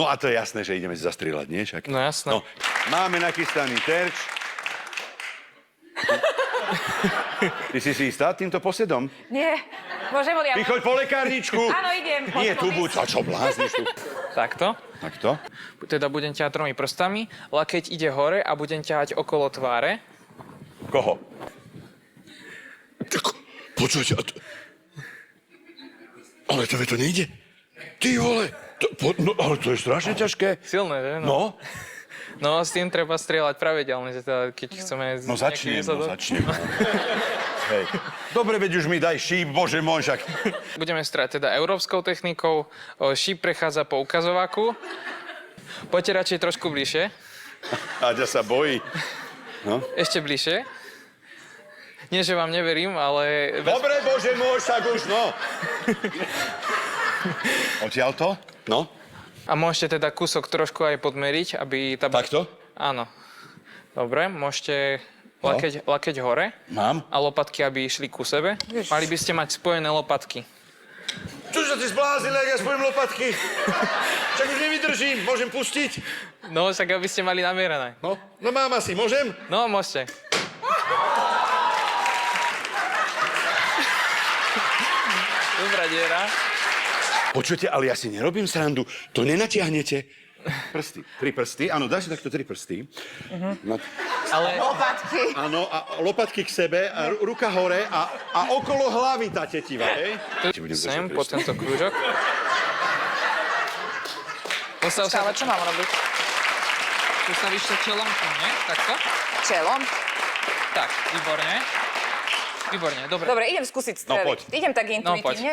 No a to je jasné, že ideme zastrieľať, nie? Však? No jasné. No, máme nachystaný terč. Ty si istá týmto posedom? Nie, môžem odjavať. Ty choď po lekárničku. Áno, idem. Nie, tu buď. A čo blázniš tu? Takto. Takto? Teda budem ťahať 3 prstami, lakeť ide hore a budem ťahať okolo tváre. Koho? Počujte, ale to nejde. Ty vole, no, ale to je strašne ťažké. Silné, že? No, No, s tým treba strieľať pravidelne, že teda, keď chceme... no začnem. Hej. Dobre, veď už mi daj šíp, bože môj, však. Budeme strieľať teda európskou technikou. Šíp prechádza po ukazováku. Poďte radšej trošku bližšie. Aďa sa bojí. No. Ešte bližšie. Nie, že vám neverím, ale... Dobre, bože môj, však už, no. Odtiaľ to? No. A môžete teda kúsok trošku aj podmeriť, aby... Takto? Áno. Dobre, môžete lakeť hore. Mám. A lopatky, aby išli ku sebe. Mali by ste mať spojené lopatky. Čože ty zbláznil, ak ja spojím lopatky? Však už nevydržím, môžem pustiť? No, však aby ste mali namierané. No mám asi, môžem? No, môžete. Dobrá diera. Počujete, ale ja si nerobím srandu. To nenatiahnete. Prsty. 3 prsty. Áno, daj si takto 3 prsty. Ale... Lopatky. Áno, a lopatky k sebe, a ruka hore a okolo hlavy tá tetiva, hej? Sem, po tento krúžok. Postav sa... Ale čo mám robiť? Postavíš sa čelom, nie? Takto? Čelom? Tak, výborne. Výborne, dobre. Dobre, idem skúsiť streliť. No, poď. Idem tak No, poď. intuitívne.